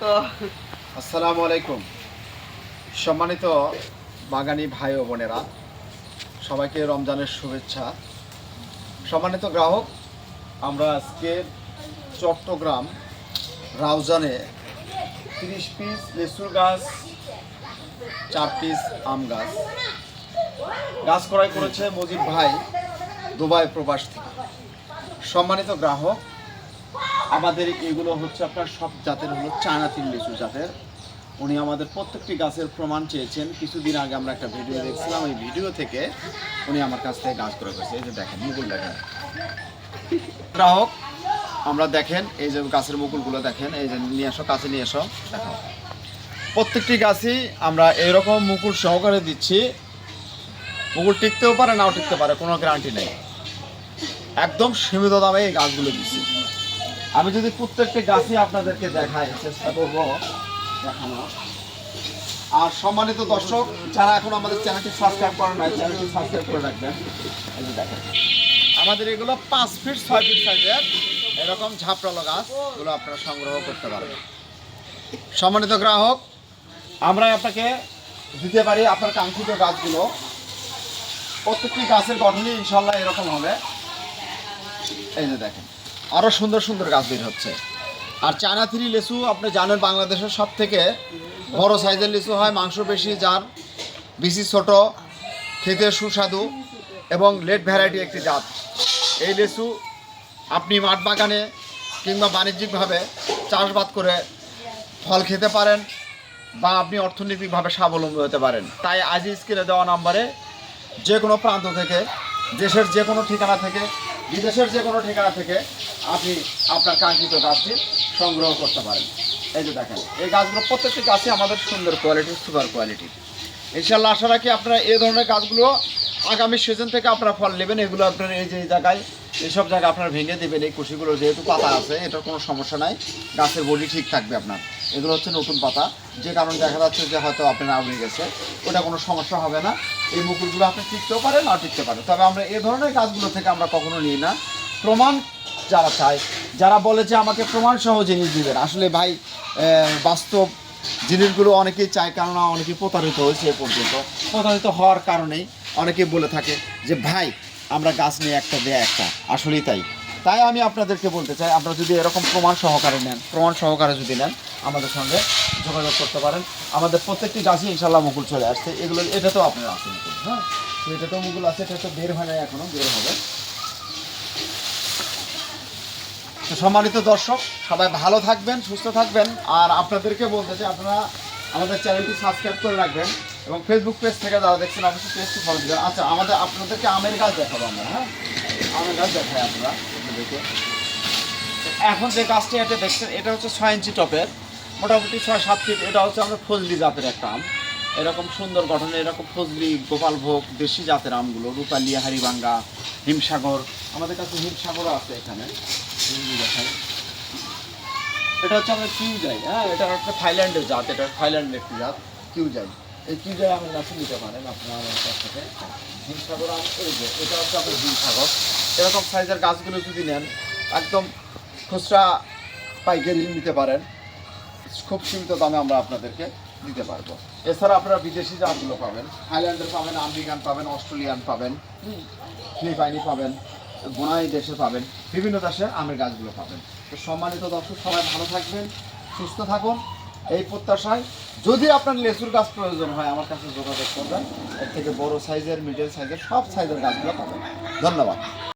আসসালামু আলাইকুম। সম্মানিত বাগানী ভাই ও বোনেরা, সবাইকে রমজানের শুভেচ্ছা। সম্মানিত গ্রাহক, আমরা আজকে চট্টগ্রাম রাউজানে 30 পিস লেচুর গাছ, 4 পিস আম গাছ ক্রয় করেছে মজিদ ভাই দুবাই প্রবাস থেকে। সম্মানিত গ্রাহক, আমাদের এগুলো হচ্ছে আপনার সব জাতের হলো চায়না তিল লিচু জাতের। উনি আমাদের প্রত্যেকটি গাছের প্রমাণ চেয়েছেন। কিছুদিন আগে আমরা একটা ভিডিও দেখছিলাম, ওই ভিডিও থেকে উনি আমার কাছ থেকে গাছ ক্রয় করেছে। এই যে দেখেন মুকুল, দেখেন গ্রাহক, আমরা দেখেন এই যে গাছের মুকুলগুলো দেখেন, এই যে নিয়ে আসো, কাছে নিয়ে এসো, দেখাও। প্রত্যেকটি গাছই আমরা এরকম মুকুল সহকারে দিচ্ছি। মুকুল টিকতেও পারে, নাও টিকতে পারে, কোনো গ্যারান্টি নেই। একদম সীমিত দামে এই গাছগুলো দিচ্ছি। আমি যদি প্রত্যেকটি গাছই আপনাদেরকে দেখাই, চেষ্টা করবো দেখানো। আর সম্মানিত দর্শক, যারা এখন আমাদের চ্যানেলটি সাবস্ক্রাইব করেন নাই, চ্যানেলটি সাবস্ক্রাইব করে রাখবেন। এই যে দেখেন আমাদের এগুলো 5 ফিট 6 ফিট সাইজের এরকম ঝাপটালো গাছগুলো আপনারা সংগ্রহ করতে পারবেন। সম্মানিত গ্রাহক, আমরা আপনাকে দিতে পারি আপনার কাঙ্ক্ষিত গাছগুলো। প্রত্যেকটি গাছের গঠনই ইনশাল্লাহ এরকম হবে। এই যে দেখেন আরও সুন্দর সুন্দর গাছ বের হচ্ছে। আর চায়না থ্রি লিচু আপনি জানেন বাংলাদেশের সব থেকে বড় সাইজের লিচু হয়, মাংস বেশি, যার বিচি ছোট, খেতে সুস্বাদু এবং লেট ভ্যারাইটি একটি জাত। এই লিচু আপনি মাঠ বাগানে কিংবা বাণিজ্যিকভাবে চাষবাদ করে ফল খেতে পারেন বা আপনি অর্থনৈতিকভাবে স্বাবলম্বী হতে পারেন। তাই আজ স্ক্রিনে দেওয়া নাম্বারে যে কোনো প্রান্ত থেকে, দেশের যে কোনো ঠিকানা থেকে, বিদেশের যে কোনো ঠিকানা থেকে আপনি আপনার কাঙ্ক্ষিত গাছটি সংগ্রহ করতে পারেন। এই যে দেখেন এই গাছগুলো প্রত্যেকটি গাছই আমাদের সুন্দর কোয়ালিটির, সুপার কোয়ালিটির। ইনশাল্লাহ আশা রাখি আপনারা এই ধরনের গাছগুলো আগামী সিজন থেকে আপনারা ফল নেবেন। এগুলো আপনার এই যে জায়গায়, এইসব জায়গায় আপনারা ভেঙে দেবেন। এই কুশিগুলো যেহেতু পাতা আছে, এটার কোনো সমস্যা নাই, গাছের বডি ঠিক থাকবে আপনার। এগুলো হচ্ছে নতুন পাতা, যে কারণে দেখা যাচ্ছে যে হয়তো আপনার আউড়ে গেছে, ওটা কোনো সমস্যা হবে না। এই মুকুলগুলো আপনি টিকতেও পারেন, না টিকতে পারেন। তবে আমরা এই ধরনের গাছগুলো থেকে আমরা কখনো নিই না। প্রমাণ যারা চায়, যারা বলে যে আমাকে প্রমাণ সহ জিনিস দিবেন, আসলে ভাই বাস্তব জিনিসগুলো অনেকেই চায়, কেননা অনেকেই প্রতারিত হয়েছে। এ পর্যন্ত প্রতারিত হওয়ার কারণেই অনেকেই বলে থাকে যে ভাই আমরা গাছ নিয়ে একটা দেয় একটা, আসলেই তাই আমি আপনাদেরকে বলতে চাই, আপনারা যদি এরকম প্রমাণ সহকারে নেন, প্রমাণ সহকারে যদি নেন, আমাদের সঙ্গে যোগাযোগ করতে পারেন। আমাদের প্রত্যেকটি গাছই ইনশাল্লাহ মুকুল চলে আসছে। এগুলো এটাতেও আপনার আছে মুকুল, হ্যাঁ, তো এটাতেও মুকুল আছে। এটা তো বের হয় না, এখনও বের হবে। তো সম্মানিত দর্শক, সবাই ভালো থাকবেন, সুস্থ থাকবেন। আর আপনাদেরকে বলতে চাই, আপনারা আমাদের চ্যানেলটি সাবস্ক্রাইব করে রাখবেন এবং ফেসবুক পেজ থেকে যারা দেখছেন অবশ্যই পেজটি ফলো দেবেন। আচ্ছা, আপনাদেরকে আমের গাছ দেখাবো আমরা, হ্যাঁ, আমের গাছ দেখাই আপনারা দেখে। এখন যে গাছটি এটা দেখছেন, এটা হচ্ছে 6 ইঞ্চি টপের, মোটামুটি 6-7 ফিট। এটা হচ্ছে আমরা ফজলি জাতের একটা আম। এরকম সুন্দর গঠনে, এরকম ফজলি, গোপালভোগ, দেশি জাতের আমগুলো, রূপালী, হাড়িভাঙ্গা, হিমসাগর, আমাদের কাছে হিমসাগরও আছে এখানে। দেখাই, এটা হচ্ছে আমরা কিউজাই, হ্যাঁ, এটা হচ্ছে থাইল্যান্ডের জাত, এটা থাইল্যান্ডের একটি জাত কিউজাই। এই কিউজাই আমার কাছে নিতে পারেন আপনারা আমার কাছ থেকে। হিমসাগর আম, এই যে এটা হচ্ছে আপনার হিমসাগর। এরকম সাইজের গাছগুলো যদি নেন, একদম খুচরা পাইকারি নিতে পারেন, খুব সীমিত দামে আমরা আপনাদেরকে দিতে পারবো। এছাড়া আপনারা বিদেশি জাতগুলো পাবেন, থাইল্যান্ডের পাবেন, আমেরিকান পাবেন, অস্ট্রেলিয়ান পাবেন, ফিলিপাইনি পাবেন, বোনাই দেশে পাবেন, বিভিন্ন দেশের আমের গাছগুলো পাবেন। তো সম্মানিত দর্শক, সবাই ভালো থাকবেন, সুস্থ থাকুন এই প্রত্যাশায়। যদি আপনার লেচুর গাছ প্রয়োজন হয়, আমার কাছে যোগাযোগ করবেন। এর থেকে বড় সাইজের, মিডিয়াম সাইজের, সব সাইজের গাছগুলো পাবেন। ধন্যবাদ।